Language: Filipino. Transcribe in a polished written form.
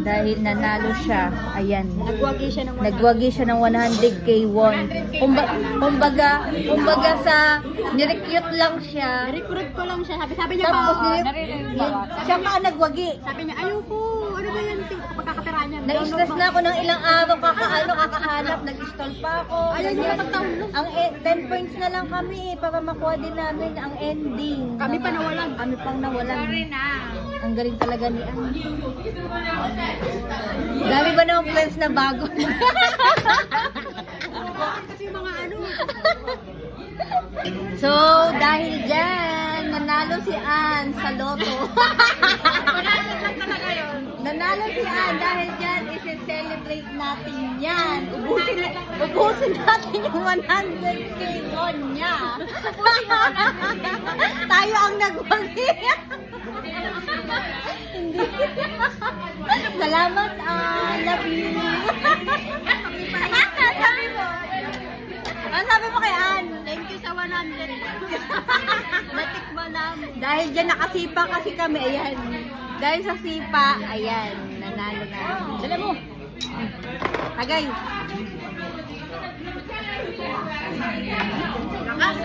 Dahil nanalo siya. Ayan. Nagwagi siya ng 100. Nagwagi siya ng 100k won. Kumbaga sa nirecruit lang siya. Recruit ko lang siya. Sabi niya Tapos ba? siya pa ang nagwagi. Sabi niya, ayoko. Ano ba yan? Pagkakapira niya. Na-stress na ako ng ilang araw kakahanap. Nag-stall pa ako. Ayaw niya magtaon. Ang 10 points na lang kami para makuha din namin ang ending. Kami pa nawalan. Kami pang nawalan. Sorry na. Ang galing talaga ni Ann. Dami ba ng friends na bago? Kasi yung mga ano. So, dahil dyan, nanalo si Ann sa loto. Nanalo si Ann dahil dyan, isi-celebrate natin yan. Ubusin natin yung 100k won niya. Tayo ang nagwagi. Hindi. Salamat, Ann. Love you. Sabi mo. Ano sabi mo kay Ann? Thank you sa 100. Natikman namin. Dahil dyan nakasipa kasi kami, ayan. Dahil sa sipa, ayan, nanalo na. Dala mo. Tagay. Lakas,